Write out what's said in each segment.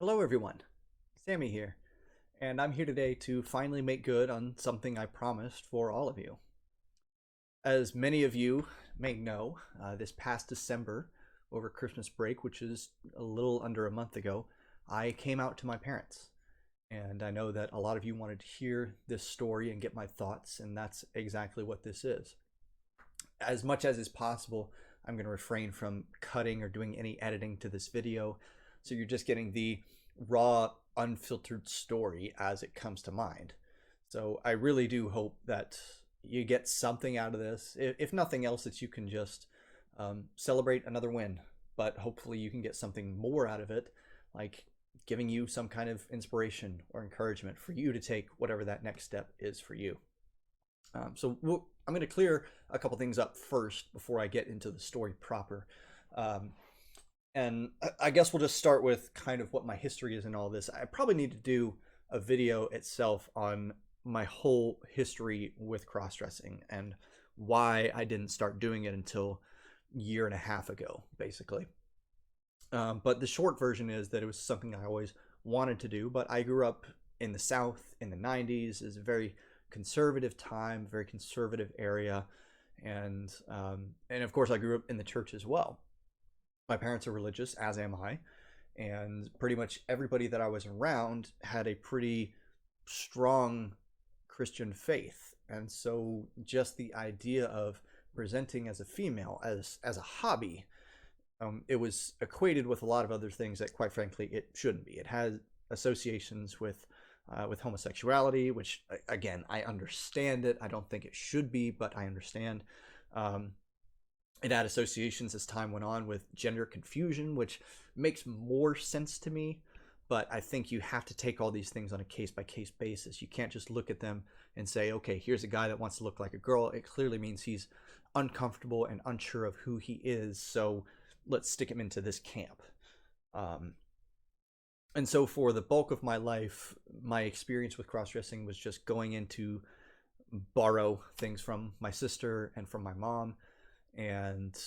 Hello, everyone. Sammy here, and I'm here today to finally make good on something I promised for all of you. As many of you may know, this past December, over Christmas break, which is a little under a month ago, I came out to my parents. And I know that a lot of you wanted to hear this story and get my thoughts, and that's exactly what this is. As much as is possible, I'm going to refrain from cutting or doing any editing to this video. So you're just getting the raw, unfiltered story as it comes to mind. So I really do hope that you get something out of this. If nothing else, that you can just celebrate another win. But hopefully you can get something more out of it, like giving you some kind of inspiration or encouragement for you to take whatever that next step is for you. I'm going to clear a couple things up first before I get into the story proper. And I guess we'll just start with kind of what my history is in all this. I probably need to do a video itself on my whole history with cross-dressing and why I didn't start doing it until a year and a half ago, basically. But the short version is that it was something I always wanted to do, but I grew up in the South in the 90s. It's a very conservative time, very conservative area, and of course I grew up in the church as well. My parents are religious, as am I, and pretty much everybody that I was around had a pretty strong Christian faith. And so just the idea of presenting as a female as a hobby, it was equated with a lot of other things that, quite frankly, it shouldn't be. It has associations with homosexuality, which, again, I understand it. I don't think it should be, but I understand. It had associations as time went on with gender confusion, which makes more sense to me. But I think you have to take all these things on a case-by-case basis. You can't just look at them and say, okay, here's a guy that wants to look like a girl. It clearly means he's uncomfortable and unsure of who he is, so let's stick him into this camp. And so for the bulk of my life, my experience with cross-dressing was just going in to borrow things from my sister and from my mom, and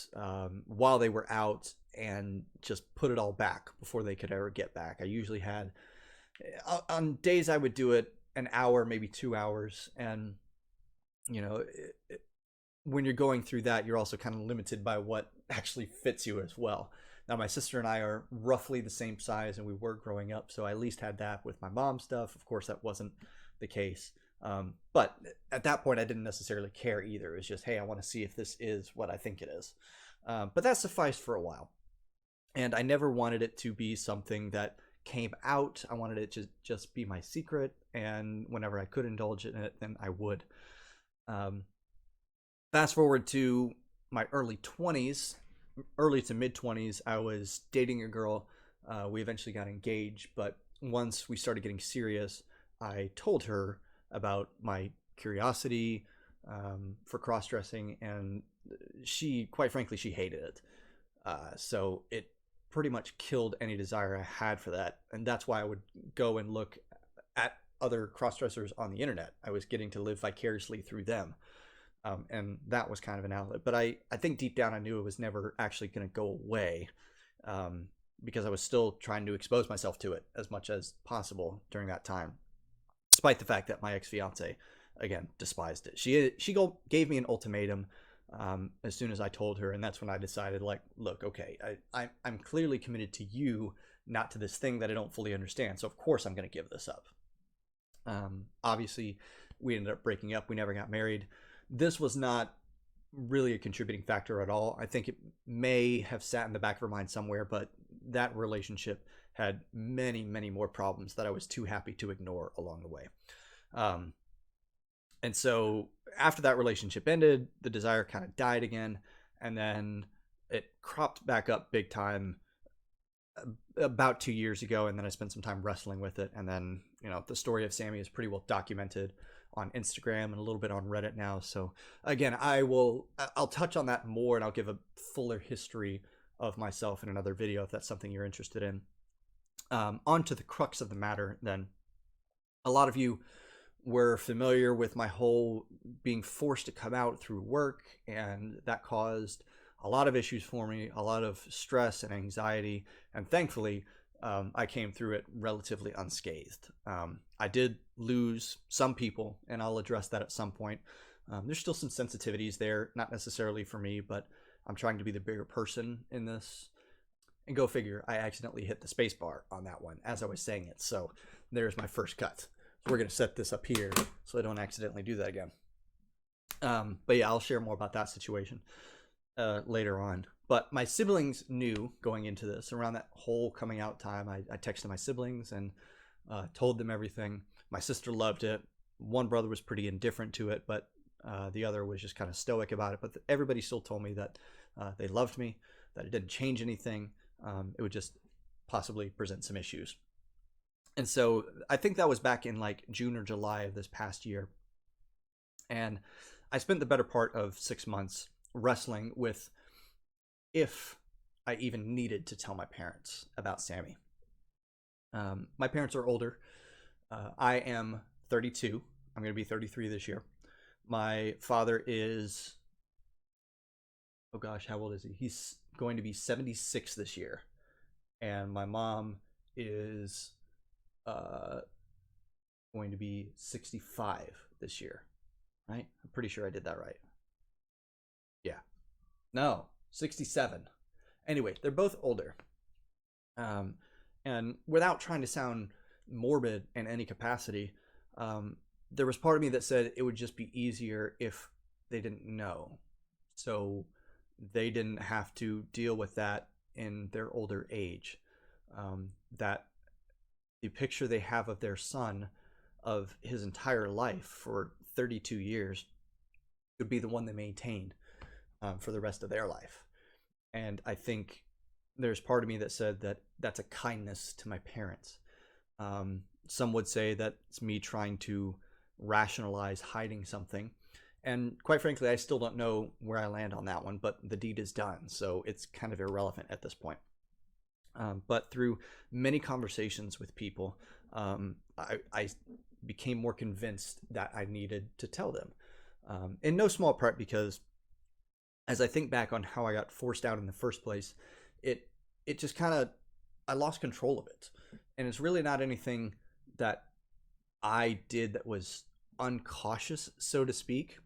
while they were out, and just put it all back before they could ever get back. I usually had, on days I would do it an hour, maybe 2 hours, and when you're going through that, you're also kind of limited by what actually fits you as well. Now, my sister and I are roughly the same size, and we were growing up, so I at least had that with my mom's stuff. Of course, that wasn't the case. But at that point, I didn't necessarily care either. It was just, hey, I want to see if this is what I think it is. But that sufficed for a while. And I never wanted it to be something that came out. I wanted it to just be my secret. And whenever I could indulge in it, then I would. Fast forward to my early to mid 20s, I was dating a girl. We eventually got engaged. But once we started getting serious, I told her about my curiosity for cross-dressing, and she, quite frankly, she hated it. So it pretty much killed any desire I had for that, and that's why I would go and look at other cross-dressers on the internet. I was getting to live vicariously through them, and that was kind of an outlet. But I think deep down I knew it was never actually going to go away, because I was still trying to expose myself to it as much as possible during that time, despite the fact that my ex-fiance, again, despised it. She gave me an ultimatum as soon as I told her, and that's when I decided, like, look, okay, I'm clearly committed to you, not to this thing that I don't fully understand, so of course I'm going to give this up. Obviously, we ended up breaking up. We never got married. This was not really a contributing factor at all. I think it may have sat in the back of her mind somewhere, but that relationship had many, many more problems that I was too happy to ignore along the way. And so after that relationship ended, the desire kind of died again, and then it cropped back up big time about 2 years ago, and then I spent some time wrestling with it. And then, the story of Sammy is pretty well documented on Instagram and a little bit on Reddit now. So again, I'll touch on that more, and I'll give a fuller history of myself in another video if that's something you're interested in. On to the crux of the matter then. A lot of you were familiar with my whole being forced to come out through work, and that caused a lot of issues for me, a lot of stress and anxiety, and thankfully I came through it relatively unscathed. I did lose some people, and I'll address that at some point. There's still some sensitivities there, not necessarily for me, but I'm trying to be the bigger person in this. And go figure, I accidentally hit the space bar on that one as I was saying it. So there's my first cut. So we're going to set this up here so I don't accidentally do that again. But yeah, I'll share more about that situation later on. But my siblings knew going into this, around that whole coming out time. I texted my siblings and told them everything. My sister loved it. One brother was pretty indifferent to it, but the other was just kind of stoic about it. But everybody still told me that they loved me, that it didn't change anything. It would just possibly present some issues. And so I think that was back in like June or July of this past year. And I spent the better part of 6 months wrestling with if I even needed to tell my parents about Sammy. My parents are older. I am 32. I'm going to be 33 this year. My father is, oh gosh, how old is he? He's going to be 76 this year. And my mom is going to be 65 this year. Right? I'm pretty sure I did that right. Yeah. No, 67. Anyway, they're both older. And without trying to sound morbid in any capacity, there was part of me that said it would just be easier if they didn't know. So they didn't have to deal with that in their older age. That the picture they have of their son of his entire life for 32 years would be the one they maintain for the rest of their life. And I think there's part of me that said that that's a kindness to my parents. Some would say that it's me trying to rationalize hiding something. And quite frankly, I still don't know where I land on that one, but the deed is done. So it's kind of irrelevant at this point. But through many conversations with people, I became more convinced that I needed to tell them. In no small part because as I think back on how I got forced out in the first place, it just kind of, I lost control of it. And it's really not anything that I did that was uncautious, so to speak.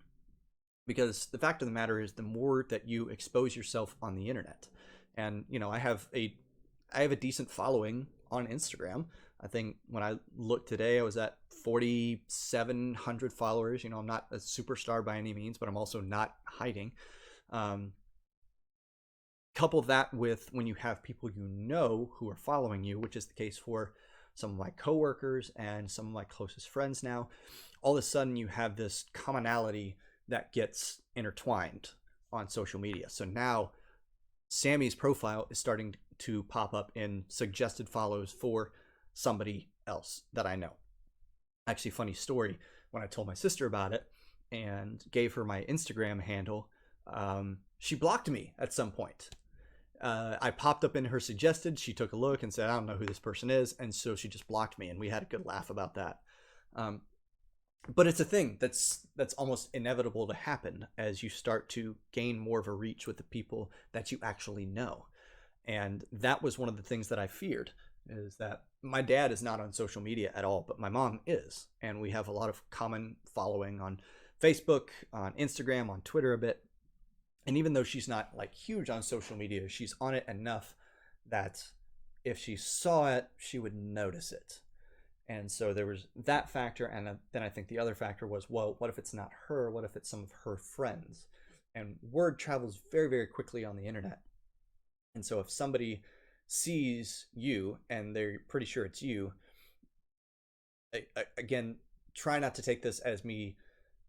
Because the fact of the matter is, the more that you expose yourself on the internet, and I have a decent following on Instagram. I think when I looked today, I was at 4,700 followers. I'm not a superstar by any means, but I'm also not hiding. Couple that with when you have people who are following you, which is the case for some of my coworkers and some of my closest friends now, all of a sudden you have this commonality that gets intertwined on social media. So now Sammy's profile is starting to pop up in suggested follows for somebody else that I know. Actually, funny story, when I told my sister about it and gave her my Instagram handle, she blocked me at some point. I popped up in her suggested, she took a look and said, I don't know who this person is, and so she just blocked me, and we had a good laugh about that. But it's a thing that's almost inevitable to happen as you start to gain more of a reach with the people that you actually know. And that was one of the things that I feared, is that my dad is not on social media at all, but my mom is. And we have a lot of common following on Facebook, on Instagram, on Twitter a bit. And even though she's not like huge on social media, she's on it enough that if she saw it, she would notice it. And so there was that factor. And then I think the other factor was, well, what if it's not her? What if it's some of her friends? And word travels very, very quickly on the internet. And so if somebody sees you and they're pretty sure it's you, again, try not to take this as me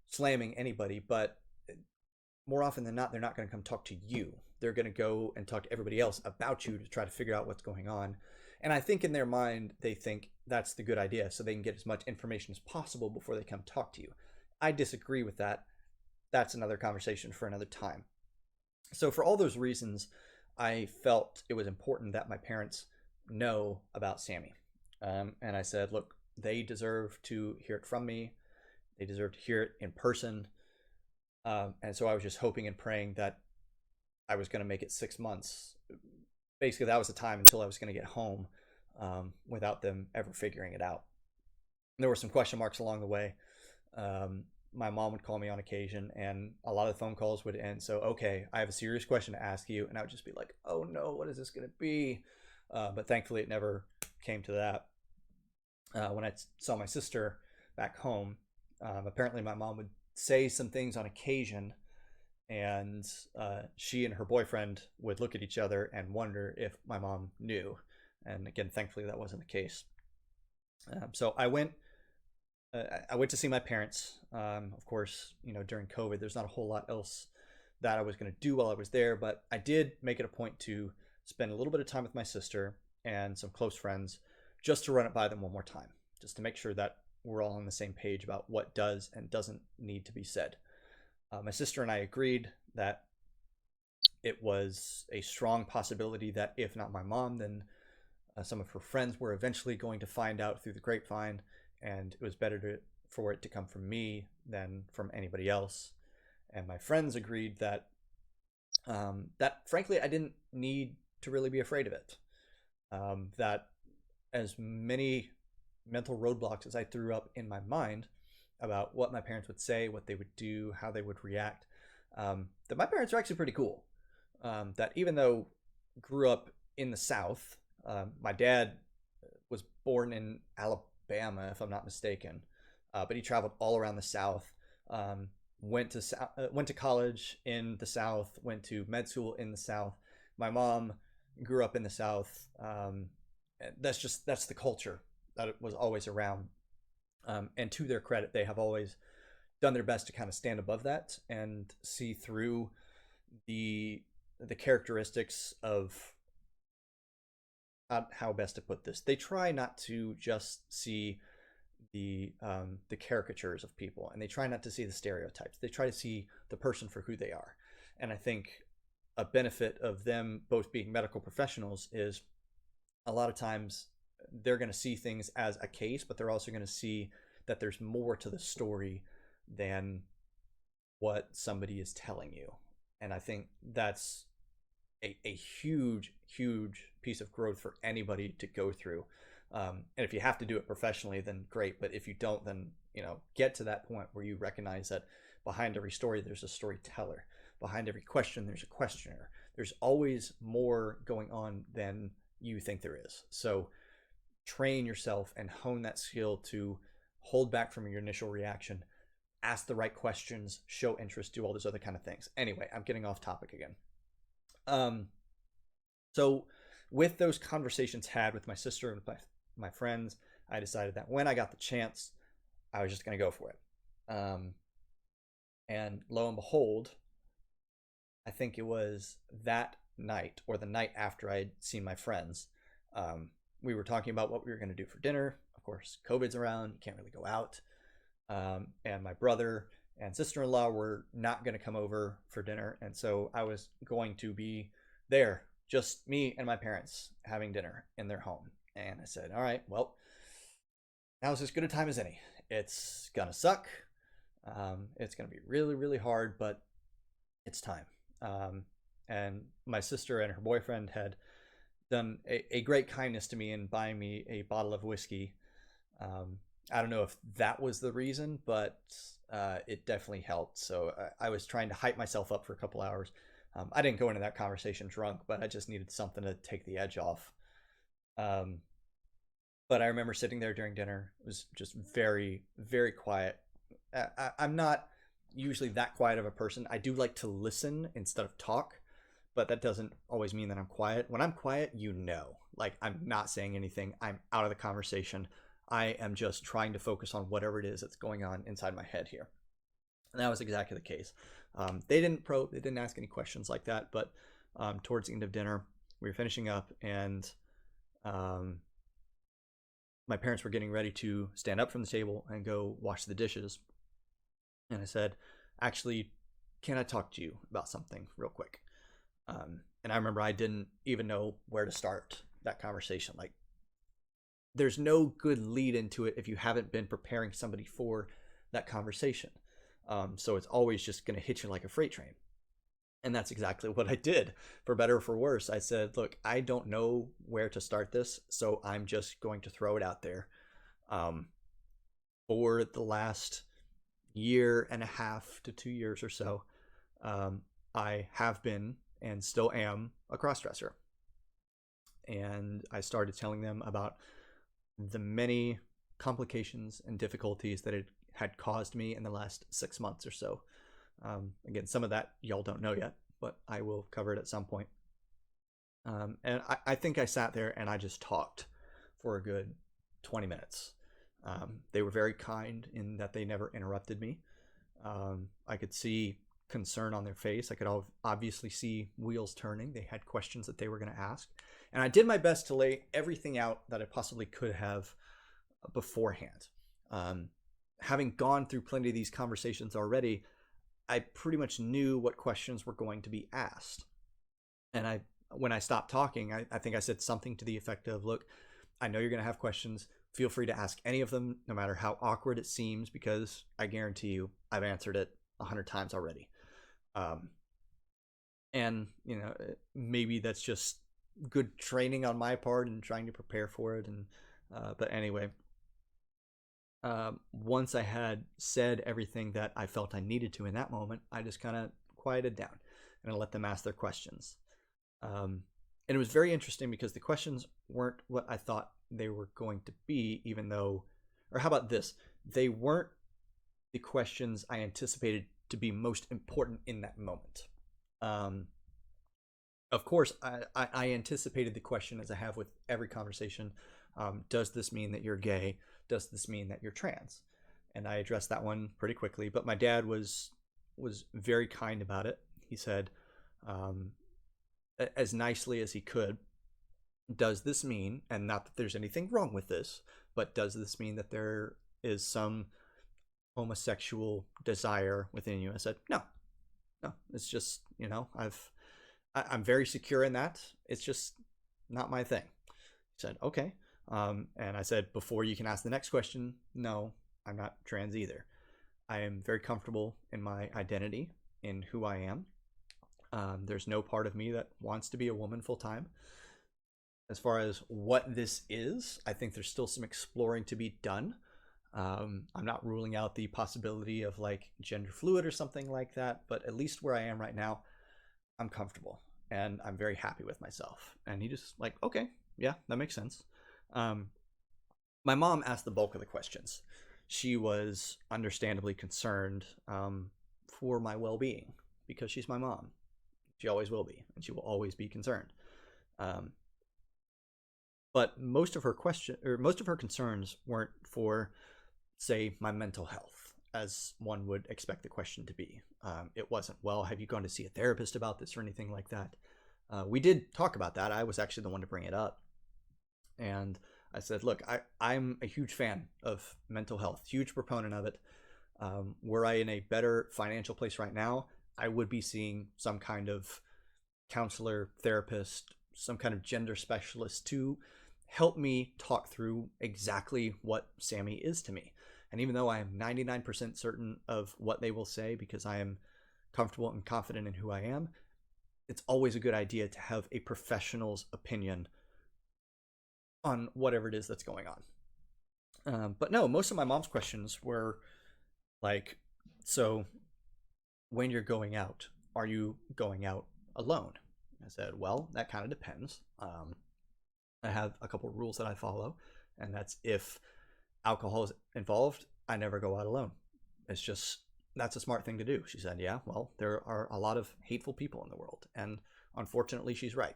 slamming anybody, but more often than not, they're not going to come talk to you. They're going to go and talk to everybody else about you to try to figure out what's going on. And I think in their mind, they think that's the good idea, so they can get as much information as possible before they come talk to you. I disagree with that. That's another conversation for another time. So for all those reasons, I felt it was important that my parents know about Sammy. And I said, look, they deserve to hear it from me. They deserve to hear it in person. And so I was just hoping and praying that I was going to make it 6 months. Basically, that was the time until I was going to get home without them ever figuring it out. There were some question marks along the way. My mom would call me on occasion, and a lot of the phone calls would end. So, okay, I have a serious question to ask you, and I would just be like, "Oh no, what is this going to be?" But thankfully, it never came to that. When I saw my sister back home, apparently my mom would say some things on occasion, and she and her boyfriend would look at each other and wonder if my mom knew. And again, thankfully, that wasn't the case. So I went to see my parents. Of course, during COVID, there's not a whole lot else that I was going to do while I was there, but I did make it a point to spend a little bit of time with my sister and some close friends just to run it by them one more time, just to make sure that we're all on the same page about what does and doesn't need to be said. My sister and I agreed that it was a strong possibility that if not my mom, then some of her friends were eventually going to find out through the grapevine, and it was better for it to come from me than from anybody else. And my friends agreed that frankly I didn't need to really be afraid of it. That as many mental roadblocks as I threw up in my mind about what my parents would say, what they would do, how they would react, that my parents are actually pretty cool. That even though grew up in the South, my dad was born in Alabama, if I'm not mistaken, but he traveled all around the South. Went to college in the South, went to med school in the South. My mom grew up in the South. That's the culture that was always around. And to their credit, they have always done their best to kind of stand above that and see through the characteristics of how best to put this. They try not to just see the caricatures of people, and they try not to see the stereotypes. They try to see the person for who they are. And I think a benefit of them both being medical professionals is a lot of times they're going to see things as a case, but they're also going to see that there's more to the story than what somebody is telling you. And I think that's a huge, huge piece of growth for anybody to go through. And if you have to do it professionally, then great. But if you don't, then, get to that point where you recognize that behind every story, there's a storyteller. Behind every question, there's a questioner. There's always more going on than you think there is. So train yourself and hone that skill to hold back from your initial reaction, ask the right questions, show interest, do all those other kind of things. Anyway, I'm getting off topic again. So with those conversations had with my sister and my friends, I decided that when I got the chance, I was just going to go for it. And lo and behold, I think it was that night or the night after I had seen my friends, we were talking about what we were going to do for dinner. Of course, COVID's around, you can't really go out. And my brother and sister-in-law were not going to come over for dinner. And so I was going to be there, just me and my parents having dinner in their home. And I said, all right, well, now's as good a time as any. It's going to suck. It's going to be really, really hard, but it's time. And my sister and her boyfriend had done a great kindness to me in buying me a bottle of whiskey. I don't know if that was the reason, but it definitely helped. So I was trying to hype myself up for a couple hours. I didn't go into that conversation drunk, but I just needed something to take the edge off. But I remember sitting there during dinner. It was just very, very quiet. I'm not usually that quiet of a person. I do like to listen instead of talk, but that doesn't always mean that I'm quiet. When I'm quiet, like I'm not saying anything. I'm out of the conversation. I am just trying to focus on whatever it is that's going on inside my head here. And that was exactly the case. They didn't probe, they didn't ask any questions like that, but towards the end of dinner, we were finishing up, and my parents were getting ready to stand up from the table and go wash the dishes. And I said, actually, can I talk to you about something real quick? And I remember I didn't even know where to start that conversation. Like, there's no good lead into it if you haven't been preparing somebody for that conversation. So it's always just going to hit you like a freight train. And that's exactly what I did. For better or for worse, I said, look, I don't know where to start this, so I'm just going to throw it out there. Um, for the last year and a half to 2 years or so, um, I have been and still am a crossdresser. And I started telling them about the many complications and difficulties that it had caused me in the last 6 months or so. Again, some of that y'all don't know yet, but I will cover it at some point. And I think I sat there and I just talked for a good 20 minutes. They were very kind in that they never interrupted me. I could see concern on their face. I could obviously see wheels turning. They had questions that they were going to ask. And I did my best to lay everything out that I possibly could have beforehand. Having gone through plenty of these conversations already, I pretty much knew what questions were going to be asked. And when I stopped talking, I think I said something to the effect of, look, I know you're going to have questions. Feel free to ask any of them, no matter how awkward it seems, because I guarantee you I've answered it 100 times already. And, maybe that's just good training on my part and trying to prepare for it. But anyway, once I had said everything that I felt I needed to in that moment, I just kind of quieted down and I let them ask their questions. And it was very interesting because the questions weren't what I thought they were going to be, even though, or how about this? They weren't the questions I anticipated to be most important in that moment. Of course, I anticipated the question, as I have with every conversation, does this mean that you're gay? Does this mean that you're trans? And I addressed that one pretty quickly. But my dad was very kind about it. He said, as nicely as he could, does this mean, and not that there's anything wrong with this, but does this mean that there is some homosexual desire within you? I said, no. It's just, I'm very secure in that. It's just not my thing. He said, okay. And I said, before you can ask the next question, no, I'm not trans either. I am very comfortable in my identity, in who I am. There's no part of me that wants to be a woman full time. As far as what this is, I think there's still some exploring to be done. I'm not ruling out the possibility of like gender fluid or something like that, but at least where I am right now, I'm comfortable and I'm very happy with myself. And he just like, okay, yeah, that makes sense. My mom asked the bulk of the questions. She was understandably concerned for my well-being because she's my mom. She always will be, and she will always be concerned. But most of her concerns weren't for, say, my mental health, as one would expect the question to be. It wasn't, well, have you gone to see a therapist about this or anything like that? We did talk about that. I was actually the one to bring it up. And I said, look, I'm a huge fan of mental health, huge proponent of it. Were I in a better financial place right now, I would be seeing some kind of counselor, therapist, some kind of gender specialist to help me talk through exactly what Sammy is to me. And even though I am 99% certain of what they will say because I am comfortable and confident in who I am, it's always a good idea to have a professional's opinion on whatever it is that's going on. But no, most of my mom's questions were like, so when you're going out, are you going out alone? I said, well, that kind of depends. I have a couple rules that I follow, and that's if alcohol is involved, I never go out alone. It's just, that's a smart thing to do. She said, yeah, well, there are a lot of hateful people in the world, and unfortunately she's right.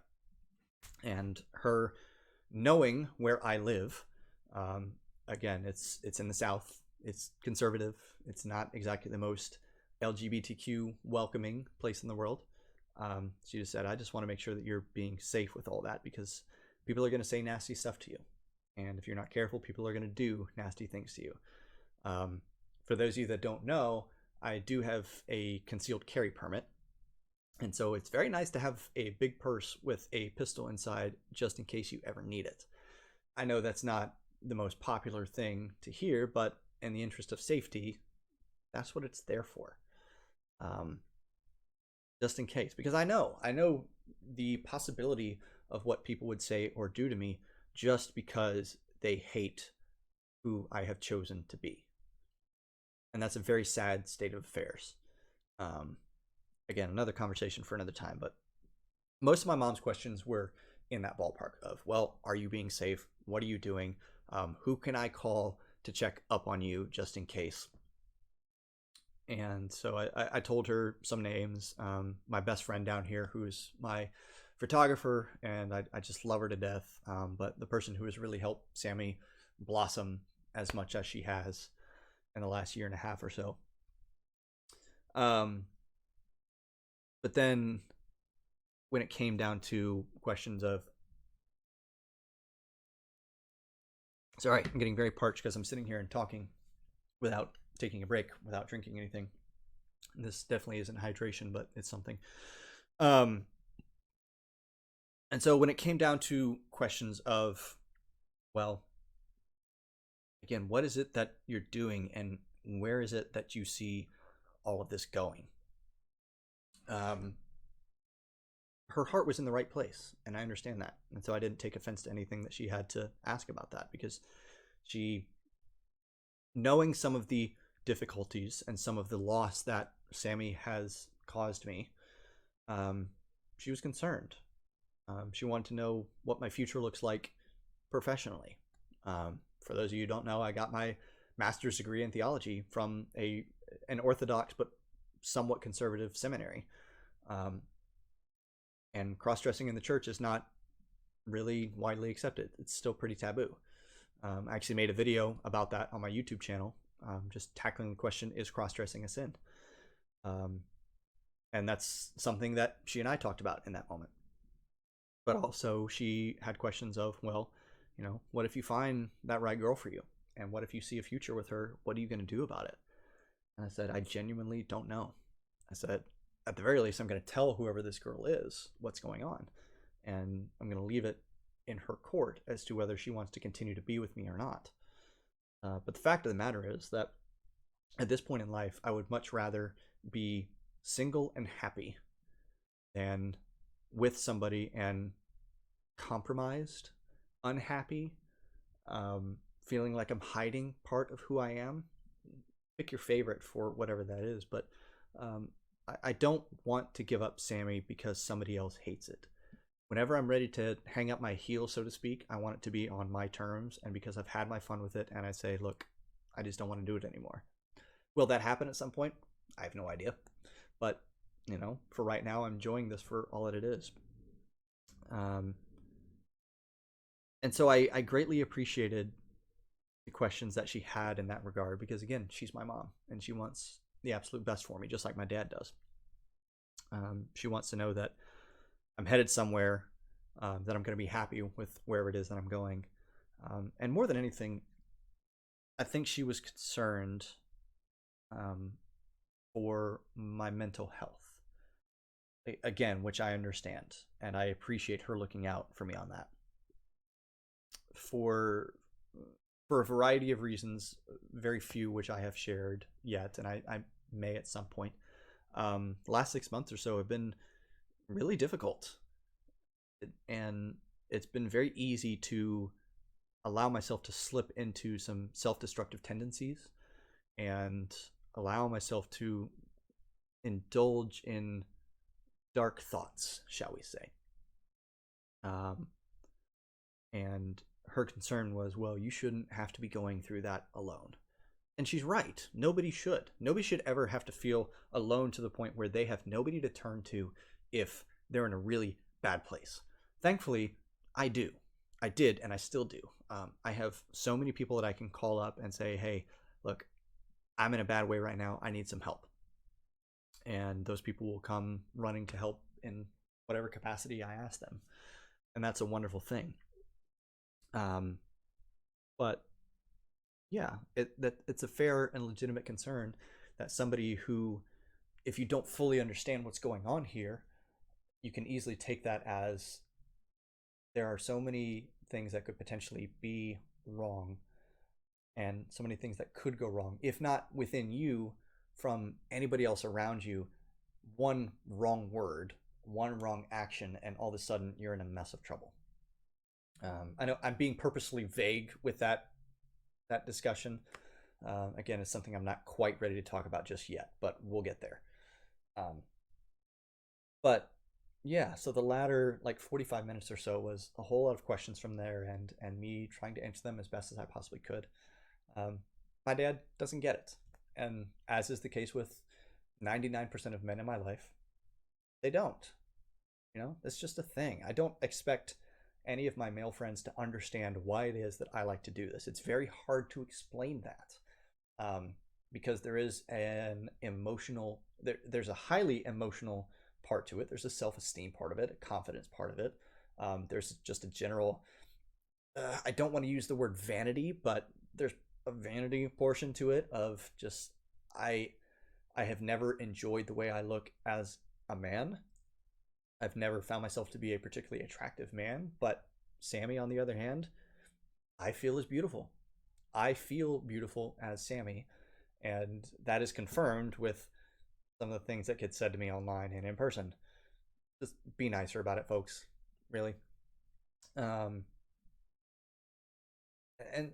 And her knowing where I live, again, it's in the South, it's conservative, it's not exactly the most LGBTQ welcoming place in the world. She just said, I just want to make sure that you're being safe with all that, because people are going to say nasty stuff to you. And if you're not careful, people are going to do nasty things to you. For those of you that don't know, I do have a concealed carry permit. And so it's very nice to have a big purse with a pistol inside just in case you ever need it. I know that's not the most popular thing to hear, but in the interest of safety, that's what it's there for. just in case, because I know the possibility of what people would say or do to me just because they hate who I have chosen to be. And that's a very sad state of affairs. Um, Again, another conversation for another time, but most of my mom's questions were in that ballpark of, well, are you being safe? What are you doing? Who can I call to check up on you just in case? And so I told her some names. My best friend down here, who's my photographer, and I just love her to death. But the person who has really helped Sammy blossom as much as she has in the last year and a half or so. Um, but then when it came down to questions of, sorry, I'm getting very parched because I'm sitting here and talking without taking a break, without drinking anything. This definitely isn't hydration, but it's something. Um, and so when it came down to questions of, well, again, what is it that you're doing and where is it that you see all of this going? Um, her heart was in the right place, and I understand that. And so I didn't take offense to anything that she had to ask about that, because she, knowing some of the difficulties and some of the loss that Sammy has caused me, um, she was concerned. She wanted to know what my future looks like professionally. For those of you who don't know, I got my master's degree in theology from an orthodox but somewhat conservative seminary. And cross-dressing in the church is not really widely accepted. It's still pretty taboo. I actually made a video about that on my YouTube channel, just tackling the question, is cross-dressing a sin? And that's something that she and I talked about in that moment. But also she had questions of, well, what if you find that right girl for you? And what if you see a future with her? What are you going to do about it? And I said, I genuinely don't know. I said, at the very least, I'm going to tell whoever this girl is what's going on. And I'm going to leave it in her court as to whether she wants to continue to be with me or not. But the fact of the matter is that at this point in life, I would much rather be single and happy than with somebody and compromised, unhappy, feeling like I'm hiding part of who I am. Pick your favorite for whatever that is, but I don't want to give up Sammy because somebody else hates it. Whenever I'm ready to hang up my heel, so to speak, I want it to be on my terms, and because I've had my fun with it, and I say, look, I just don't want to do it anymore. Will that happen at some point? I have no idea. But, for right now, I'm enjoying this for all that it is. And so I greatly appreciated the questions that she had in that regard, because, again, she's my mom, and she wants the absolute best for me, just like my dad does. She wants to know that I'm headed somewhere, that I'm going to be happy with wherever it is that I'm going. And more than anything, I think she was concerned for my mental health. Again, which I understand, and I appreciate her looking out for me on that. For a variety of reasons, very few which I have shared yet, and I may at some point. The last 6 months or so have been really difficult, and it's been very easy to allow myself to slip into some self-destructive tendencies and allow myself to indulge in dark thoughts, shall we say. And her concern was, well, you shouldn't have to be going through that alone. And she's right. Nobody should. Nobody should ever have to feel alone to the point where they have nobody to turn to if they're in a really bad place. Thankfully, I do. I did, and I still do. I have so many people that I can call up and say, hey, look, I'm in a bad way right now. I need some help. And those people will come running to help in whatever capacity I ask them. And that's a wonderful thing. But yeah, it's a fair and legitimate concern that somebody who, if you don't fully understand what's going on here, you can easily take that as there are so many things that could potentially be wrong, and so many things that could go wrong, if not within you, from anybody else around you, one wrong word, one wrong action, and all of a sudden you're in a mess of trouble. I know I'm being purposely vague with that discussion. Again, it's something I'm not quite ready to talk about just yet, but we'll get there. Um, but yeah, so the latter like 45 minutes or so was a whole lot of questions from there, and me trying to answer them as best as I possibly could. Um, my dad doesn't get it, and as is the case with 99% of men in my life, they don't. It's just a thing. I don't expect any of my male friends to understand why it is that I like to do this. It's very hard to explain that, because there is there's a highly emotional part to it. There's a self-esteem part of it, a confidence part of it. There's just a general, I don't want to use the word vanity, but there's a vanity portion to it of just, I I have never enjoyed the way I look as a man. I've never found myself to be a particularly attractive man, but Sammy, on the other hand, I feel is beautiful. I feel beautiful as Sammy, and that is confirmed with some of the things that get said to me online and in person. Just be nicer about it, folks. Really. Um,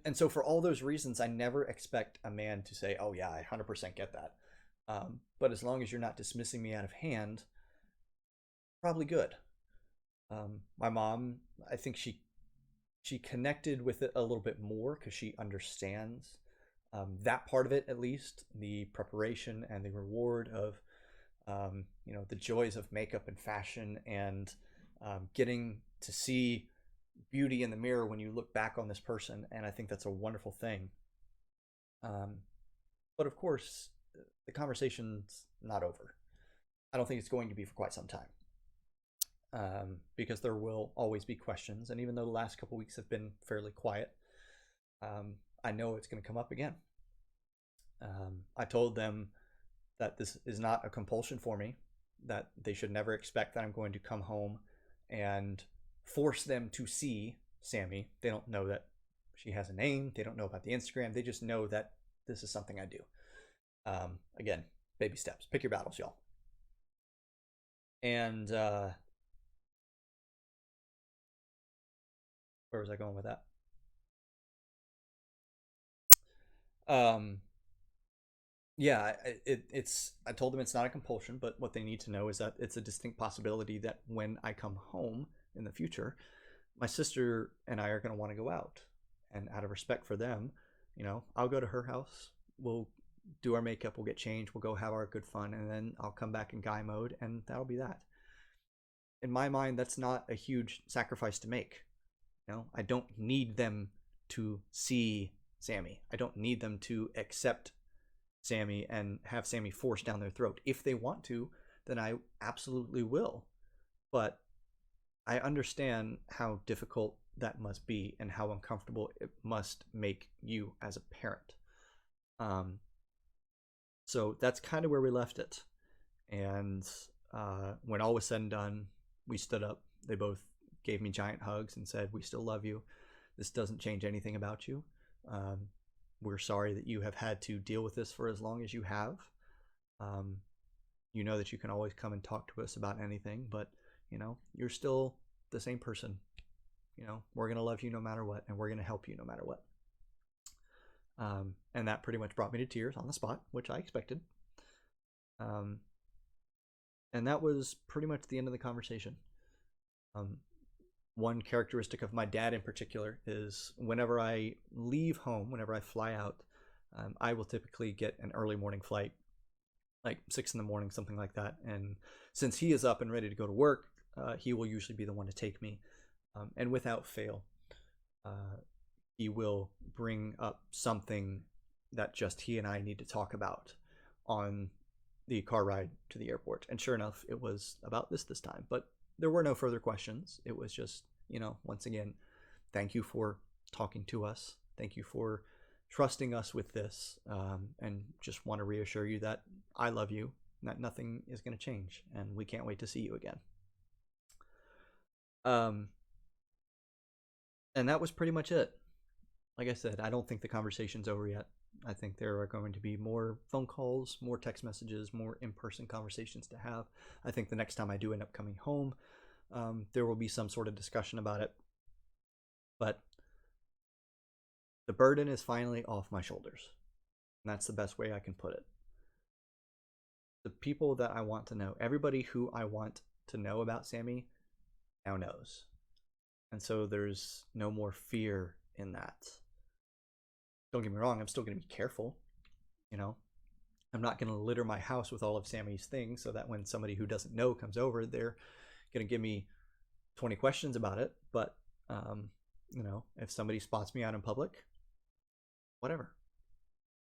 and so for all those reasons, I never expect a man to say, "Oh yeah, I 100% get that." But as long as you're not dismissing me out of hand, probably good. My mom, I think she connected with it a little bit more because she understands that part of it, at least the preparation and the reward of the joys of makeup and fashion, and getting to see beauty in the mirror when you look back on this person. And I think that's a wonderful thing. um, but of course, the conversation's not over. I don't think it's going to be for quite some time, because there will always be questions. And even though the last couple weeks have been fairly quiet, I know it's going to come up again. I told them that this is not a compulsion for me, that they should never expect that I'm going to come home and force them to see Sammy. They don't know that she has a name, they don't know about the Instagram, they just know that this is something I do. Again, baby steps, pick your battles, y'all. And where was I going with that? Um, yeah, I told them it's not a compulsion, but what they need to know is that it's a distinct possibility that when I come home in the future, my sister and I are going to want to go out. And out of respect for them, I'll go to her house, we'll do our makeup, we'll get changed, we'll go have our good fun, and then I'll come back in guy mode, and that'll be that. In my mind, that's not a huge sacrifice to make. I don't need them to see Sammy. I don't need them to accept Sammy and have Sammy forced down their throat. If they want to, then I absolutely will. But I understand how difficult that must be and how uncomfortable it must make you as a parent. Um, so that's kind of where we left it. And when all was said and done, we stood up. They both gave me giant hugs and said, "We still love you. This doesn't change anything about you. We're sorry that you have had to deal with this for as long as you have. Um, you know that you can always come and talk to us about anything, but you're still the same person. We're going to love you no matter what, and we're going to help you no matter what." And that pretty much brought me to tears on the spot, which I expected. Um, and that was pretty much the end of the conversation. One characteristic of my dad in particular is whenever I leave home, whenever I fly out, I will typically get an early morning flight, like 6 in the morning, something like that. And since he is up and ready to go to work, he will usually be the one to take me. And without fail, he will bring up something that just he and I need to talk about on the car ride to the airport. And sure enough, it was about this time. But there were no further questions. It was just, once again, thank you for talking to us. Thank you for trusting us with this. And just want to reassure you that I love you, that nothing is going to change, and we can't wait to see you again. And that was pretty much it. like I said, I don't think the conversation's over yet. I think there are going to be more phone calls, more text messages, more in-person conversations to have. I think the next time I do end up coming home, there will be some sort of discussion about it. But the burden is finally off my shoulders. And that's the best way I can put it. The people that I want to know, everybody who I want to know about Sammy now knows. And so there's no more fear in that. Don't get me wrong, I'm still going to be careful. You know, I'm not going to litter my house with all of Sammy's things so that when somebody who doesn't know comes over, they're going to give me 20 questions about it. But, you know, if somebody spots me out in public, whatever.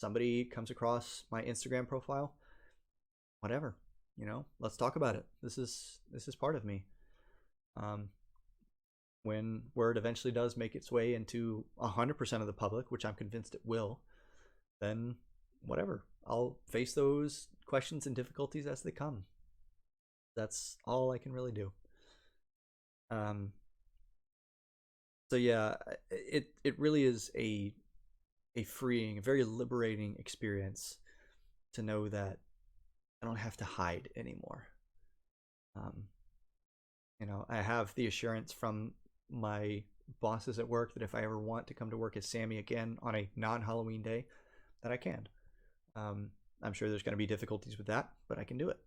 Somebody comes across my Instagram profile, whatever, you know, let's talk about it. This is part of me. When word eventually does make its way into 100% of the public, which I'm convinced it will, then whatever, I'll face those questions and difficulties as they come. That's all I can really do. So yeah, it really is a freeing, a very liberating experience to know that I don't have to hide anymore. You know, I have the assurance from my bosses at work that if I ever want to come to work as Sammy again on a non-Halloween day, that I can. I'm sure there's going to be difficulties with that, but I can do it.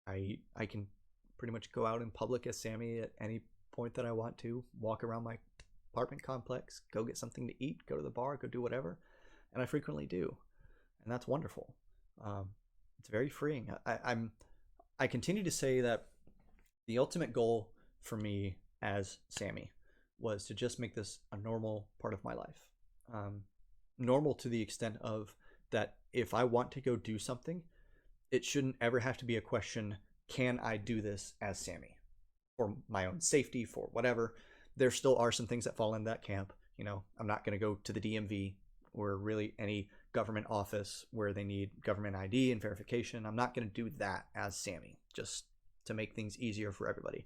I can pretty much go out in public as Sammy at any point that I want to, walk around my apartment complex, go get something to eat, go to the bar, go do whatever, and I frequently do, and that's wonderful. It's very freeing. I continue to say that the ultimate goal for me as Sammy was to just make this a normal part of my life. Normal to the extent of that if I want to go do something, it shouldn't ever have to be a question, can I do this as Sammy? For my own safety, for whatever. There still are some things that fall in that camp. You know, I'm not going to go to the DMV or really any government office where they need government ID and verification. I'm not going to do that as Sammy, just to make things easier for everybody.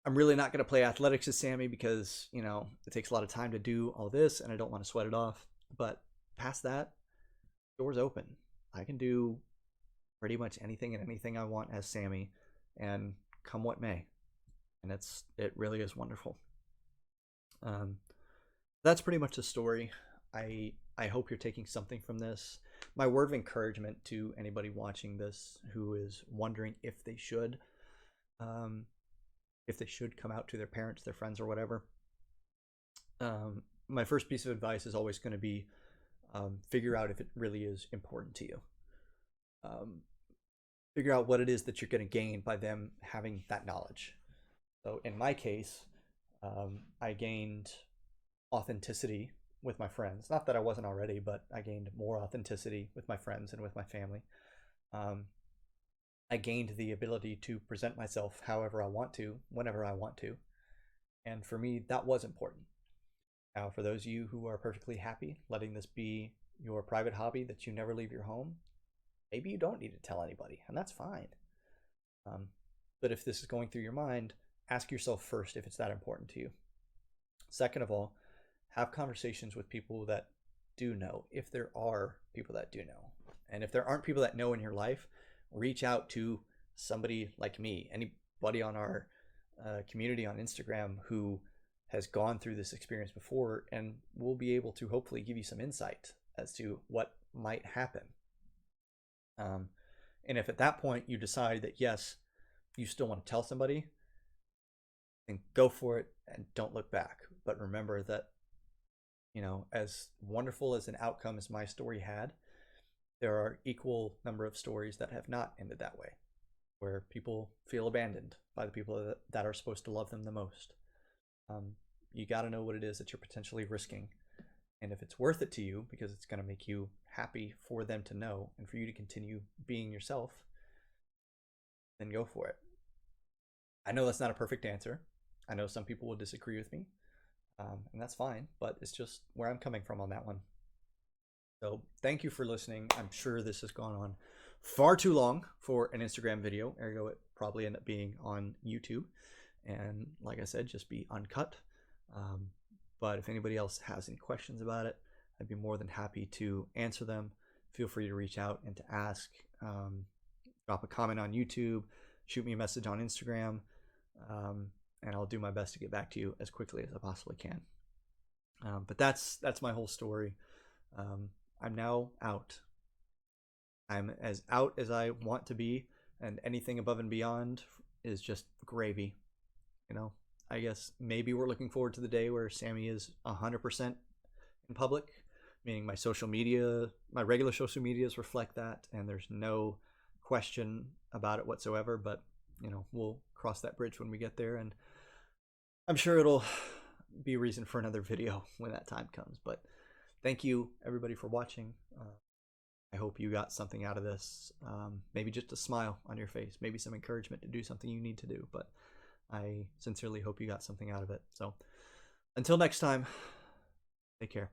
I'm really not going to play athletics as Sammy because, you know, it takes a lot of time to do all this and I don't want to sweat it off. But past that, doors open. I can do pretty much anything and anything I want as Sammy, and come what may. And it really is wonderful. That's pretty much the story. I hope you're taking something from this. My word of encouragement to anybody watching this who is wondering if they should come out to their parents, their friends, or whatever. My first piece of advice is always going to be figure out if it really is important to you. Figure out what it is that you're going to gain by them having that knowledge. So in my case, I gained authenticity with my friends. Not that I wasn't already, but I gained more authenticity with my friends and with my family. I gained the ability to present myself however I want to, whenever I want to. And for me, that was important. Now, for those of you who are perfectly happy letting this be your private hobby that you never leave your home, maybe you don't need to tell anybody, and that's fine. But if this is going through your mind, ask yourself first if it's that important to you. Second of all, have conversations with people that do know, if there are people that do know. And if there aren't people that know in your life, reach out to somebody like me, anybody on our community on Instagram who has gone through this experience before, and we'll be able to hopefully give you some insight as to what might happen. And if at that point you decide that yes, you still want to tell somebody, then go for it and don't look back. But remember that, you know, as wonderful as an outcome as my story had, there are equal number of stories that have not ended that way, where people feel abandoned by the people that are supposed to love them the most. You got to know what it is that you're potentially risking. And if it's worth it to you, because it's going to make you happy for them to know and for you to continue being yourself, then go for it. I know that's not a perfect answer. I know some people will disagree with me, and that's fine, but it's just where I'm coming from on that one. So thank you for listening. I'm sure this has gone on far too long for an Instagram video, ergo it probably end up being on YouTube. And like I said, just be uncut. But if anybody else has any questions about it, I'd be more than happy to answer them. Feel free to reach out and to ask. Drop a comment on YouTube, shoot me a message on Instagram, and I'll do my best to get back to you as quickly as I possibly can. But that's my whole story. I'm now out. I'm as out as I want to be, and anything above and beyond is just gravy. You know, I guess maybe we're looking forward to the day where Sammy is 100% in public, meaning my social media, my regular social medias reflect that, and there's no question about it whatsoever. But you know, we'll cross that bridge when we get there, and I'm sure it'll be a reason for another video when that time comes. But thank you everybody for watching. I hope you got something out of this. Maybe just a smile on your face, maybe some encouragement to do something you need to do. But I sincerely hope you got something out of it. So until next time, take care.